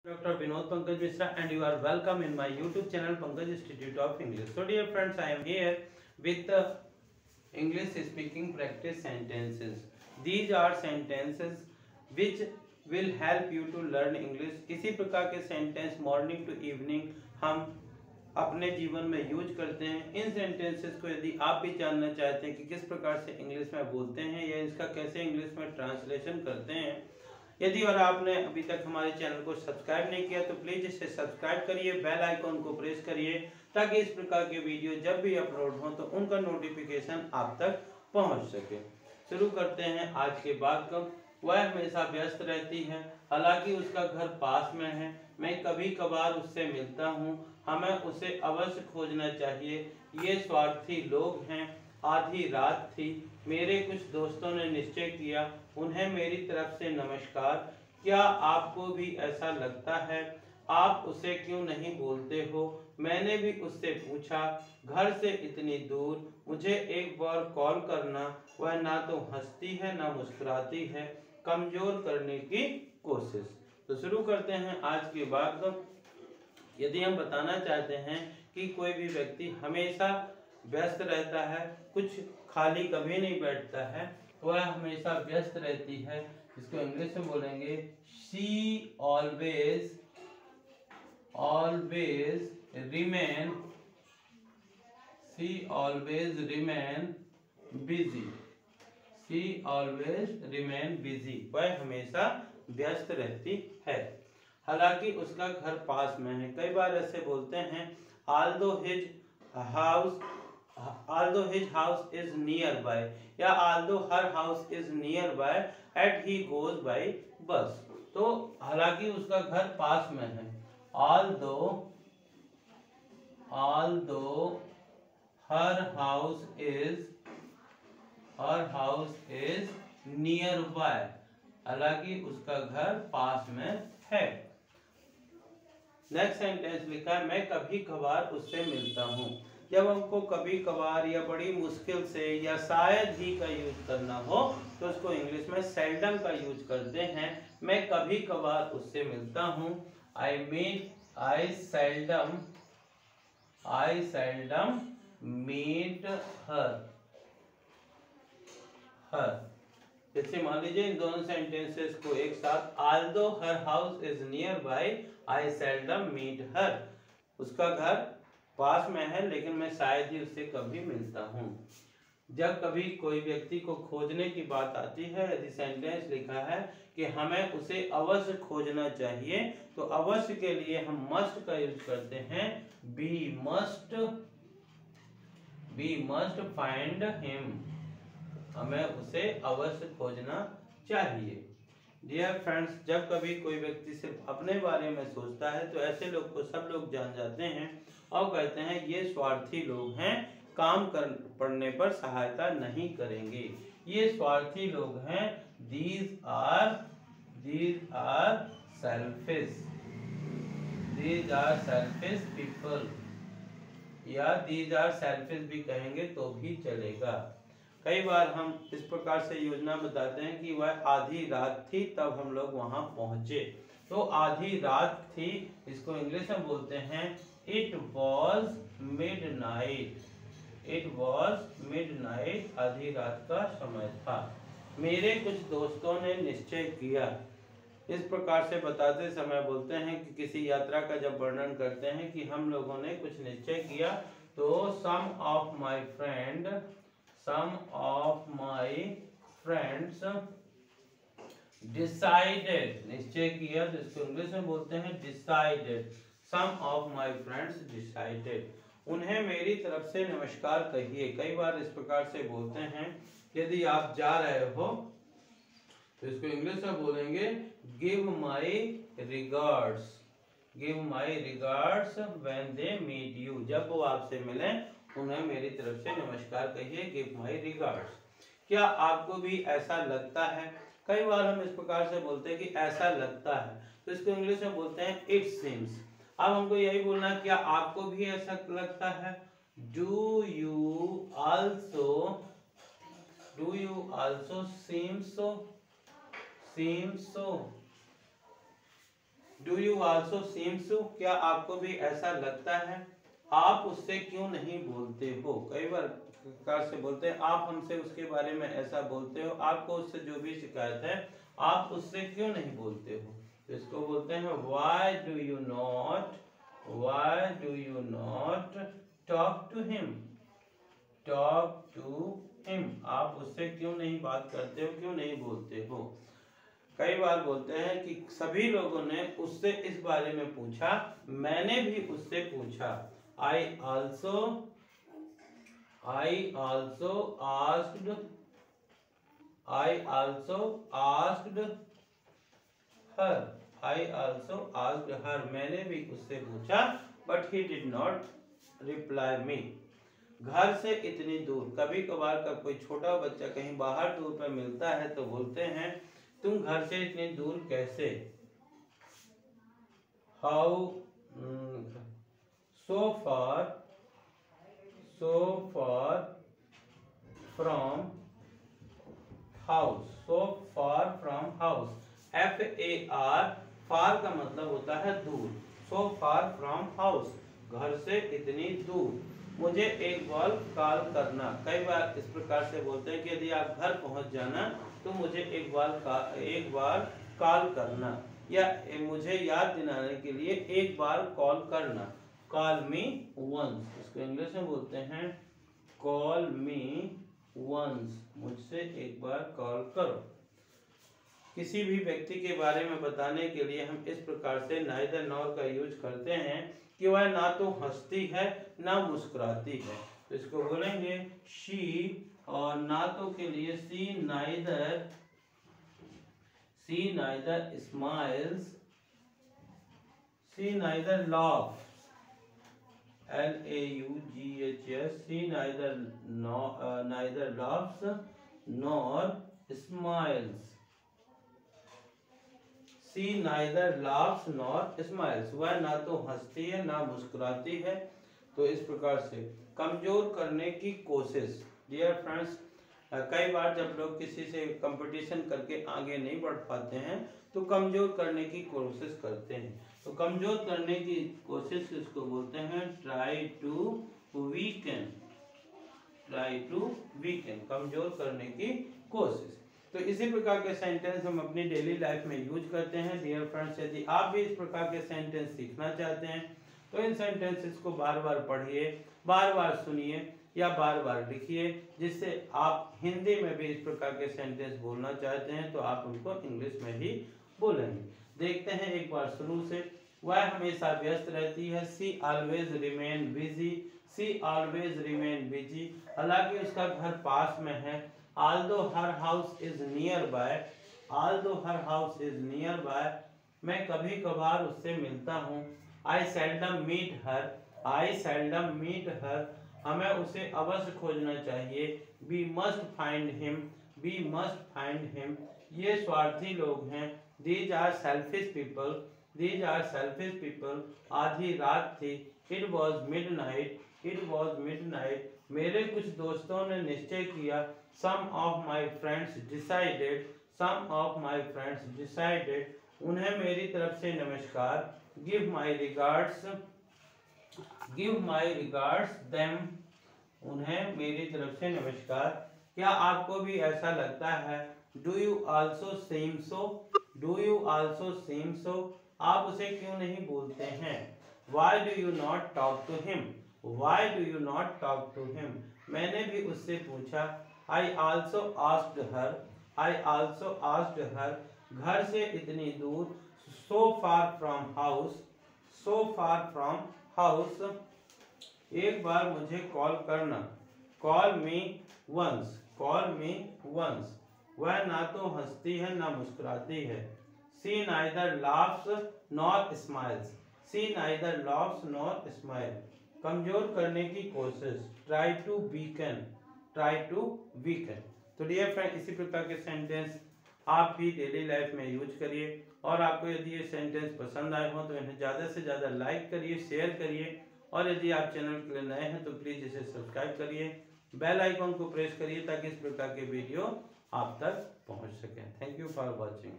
Dr. Vinod Pankaj Mishra and you are welcome in my YouTube channel Pankaj Institute of English. So dear friends, I am here with English speaking practice sentences. These are sentences which will help you to learn English. इसी प्रकार के sentence morning to evening हम अपने जीवन में use करते हैं। इन sentences को यदि आप भी जानना चाहते हैं कि किस प्रकार से इंग्लिश में बोलते हैं या इसका कैसे इंग्लिश में ट्रांसलेशन करते हैं, यदि और आपने अभी तक हमारे चैनल को सब्सक्राइब नहीं किया तो प्लीज इसे सब्सक्राइब करिए, बेल आइकॉन को प्रेस करिए ताकि इस प्रकार के वीडियो जब भी अपलोड हो तो उनका नोटिफिकेशन आप तक पहुंच सके। शुरू करते हैं आज के बात को। वह हमेशा व्यस्त रहती है, हालांकि उसका घर पास में है। मैं कभी कभार उससे मिलता हूँ, हमें उसे अवश्य खोजना चाहिए। ये स्वार्थी लोग हैं। आधी रात थी, मेरे कुछ दोस्तों ने निश्चय किया, उन्हें मेरी तरफ से नमस्कार। क्या आपको भी ऐसा लगता है? आप उसे क्यों नहीं बोलते हो? मैंने भी उससे पूछा, घर से इतनी दूर, मुझे एक बार कॉल करना। वह ना तो हंसती है ना मुस्कुराती है, कमजोर करने की कोशिश। तो शुरू करते हैं आज की बात को। यदि हम बताना चाहते हैं कि कोई भी व्यक्ति हमेशा व्यस्त रहता है, कुछ खाली कभी नहीं बैठता है, वह हमेशा व्यस्त रहती है, इसको इंग्लिश में बोलेंगे she always remain busy. She always remain busy, वह हमेशा व्यस्त रहती है, हालांकि उसका घर पास में है। कई बार ऐसे बोलते हैं although his house is nearby या although her house is nearby and he goes by bus। तो हालांकि उसका घर पास में है, although her house is nearby, हालांकि उसका घर पास में है। नेक्स्ट सेंटेंस लिखा है मैं कभी कभार उससे मिलता हूँ। जब हमको कभी कभार या बड़ी मुश्किल से या शायद ही का यूज करना हो तो उसको इंग्लिश में सेल्डम का यूज करते हैं। मैं कभी कभार उससे मिलता हूँ, आई सेल्डम मीट हर। जैसे मान लीजिए इन दोनों सेंटेंसेस को एक साथ, although her house is nearby, I seldom meet her। उसका घर पास में है लेकिन मैं शायद ही उससे कभी मिलता हूँ। जब कभी कोई व्यक्ति को खोजने की बात आती है, यदि सेंटेंस लिखा है कि हमें उसे अवश्य खोजना चाहिए, तो अवश्य के लिए हम मस्ट का यूज करते हैं, वी मस्ट फाइंड हिम, हमें उसे अवश्य खोजना चाहिए। डियर फ्रेंड्स, जब कभी कोई व्यक्ति सिर्फ अपने बारे में सोचता है तो ऐसे लोग को सब लोग जान जाते हैं और कहते हैं ये स्वार्थी लोग हैं, काम कर पड़ने पर सहायता नहीं करेंगे। ये स्वार्थी लोग हैं, these are selfish people, या these are selfish भी कहेंगे तो भी चलेगा। कई बार हम इस प्रकार से योजना बताते हैं कि वह आधी रात थी तब हम लोग वहां पहुंचे। तो आधी रात थी, इसको इंग्लिश में बोलते हैं इट वॉज मिडनाइट। आधी रात का समय था। मेरे कुछ दोस्तों ने निश्चय किया। इस प्रकार से बताते समय बोलते हैं कि किसी यात्रा का जब वर्णन करते हैं कि हम लोगों ने कुछ निश्चय किया, तो some of my friends decided, निश्चय किया, तो इसको इंग्लिश में बोलते हैं decided। some of my friends decided, उन्हें मेरी तरफ से नमस्कार कहिए। कई बार इस प्रकार से बोलते हैं, यदि आप जा रहे हो तो इसको इंग्लिश में बोलेंगे give my regards when they meet you। जब वो आपसे मिलें उन्हें मेरी तरफ से नमस्कार कहिए, give my regards। क्या आपको भी ऐसा लगता है? कई बार हम इस प्रकार से बोलते हैं कि ऐसा लगता है, तो इसको इंग्लिश में बोलते हैं इट सीम्स। अब हमको यही बोलना है, क्या आपको भी ऐसा लगता है? Do you also seem so? Do you also seems to, क्या आपको भी ऐसा लगता है? आप उससे क्यों नहीं बोलते हो? कई बार प्रकार से बोलते हैं आप हमसे उसके बारे में ऐसा बोलते हो, आपको उससे जो भी शिकायत है आप उससे क्यों नहीं बोलते हो? तो इसको बोलते हैं why do you not, why do you not talk to him, talk to him, आप उससे क्यों नहीं बात करते हो, क्यों नहीं बोलते हो? कई बार बोलते हैं कि सभी लोगों ने उससे इस बारे में पूछा, मैंने भी उससे पूछा। I also asked, I also asked her, I also asked her, मैंने भी उससे पूछा, but he did not reply me. घर से इतनी दूर, कभी कभार का कोई छोटा बच्चा कहीं बाहर दूर पर मिलता है तो बोलते हैं तुम घर से इतनी दूर कैसे? How so far from house, so far from house, FAR, फार का मतलब होता है दूर, सो फार फ्रॉम हाउस, घर से इतनी दूर, मुझे एक बार कॉल करना। कई बार इस प्रकार से बोलते हैं कि यदि आप घर पहुंच जाना तो मुझे एक बार कॉल करना, या मुझे याद दिलाने के लिए एक बार कॉल करना। कॉल मी वंस, इसको इंग्लिश में बोलते हैं कॉल मी वंस, मुझसे एक बार कॉल करो। किसी भी व्यक्ति के बारे में बताने के लिए हम इस प्रकार से नाइदर नॉर का यूज करते हैं कि वह ना तो हंसती है ना मुस्कुराती है, तो इसको बोलेंगे शी, और ना तो के लिए सी नाइदर स्माइल्स, सी नाइदर laughs, LAUGHS, सी neither laughs nor smiles, सी नाइदर लाफ्स नॉर स्माइल्स, वह ना तो हंसती है ना मुस्कुराती है। तो इस प्रकार से कमजोर करने की कोशिश। डियर फ्रेंड्स, कई बार जब लोग किसी से कंपटीशन करके आगे नहीं बढ़ पाते हैं तो कमजोर करने की कोशिश करते हैं, तो कमजोर करने की कोशिश किसको बोलते हैं? Try to weaken, try to weaken, कमजोर करने की कोशिश। तो इसी प्रकार के सेंटेंस हम अपनी डेली लाइफ में यूज करते हैं। डियर फ्रेंड्स, यदि आप भी इस प्रकार के सेंटेंस सीखना चाहते हैं तो इन सेंटेंसेस को बार बार पढ़िए, बार बार सुनिए या बार बार लिखिए, जिससे आप हिंदी में भी इस प्रकार के सेंटेंस बोलना चाहते हैं तो आप उनको इंग्लिश में ही बोलेंगे। देखते हैं एक बार शुरू से। वह हमेशा व्यस्त रहती है, सी ऑलवेज रिमेन बिजी, सी ऑलवेज रिमेन बिजी, हालांकि उसका घर पास में है। although her house is nearby, although her house is nearby, मैं कभी कभार उससे मिलता हूँ। I seldom meet her, I seldom meet her, हमें उसे अवश्य खोजना चाहिए। We must find him, we must find him, ये स्वार्थी लोग हैं। These are selfish people, these are selfish people, आधी रात थी। It was midnight, it was midnight, मेरे कुछ दोस्तों ने निश्चय किया। Some of my friends decided, some of my friends decided, उन्हें मेरी तरफ से नमस्कार। Give my regards, give my regards them, उन्हें मेरी तरफ से नमस्कार। क्या आपको भी ऐसा लगता है? Do you also seem so, do you also seem so, आप उसे क्यों नहीं बोलते हैं? Why do you not talk to him, why do you not talk to him, मैंने भी उससे पूछा। I also asked her, I also asked her, घर से इतनी दूर, so far from house, so far from house, एक बार मुझे कॉल करना। Call me once, call me once, वह ना तो हंसती है ना मुस्कुराती है। She neither laughs nor smiles, she neither laughs nor smiles, कमजोर करने की कोशिश। Try to weaken, try to weaken। तो डियर फ्रेंड, इसी प्रकार के सेंटेंस आप भी डेली लाइफ में यूज करिए, और आपको यदि ये सेंटेंस पसंद आए हो तो इन्हें ज़्यादा से ज़्यादा लाइक करिए, शेयर करिए, और यदि आप चैनल के लिए नए हैं तो प्लीज़ इसे सब्सक्राइब करिए, बेल आइकॉन को प्रेस करिए ताकि इस प्रकार के वीडियो आप तक पहुंच सकें। Thank you for watching.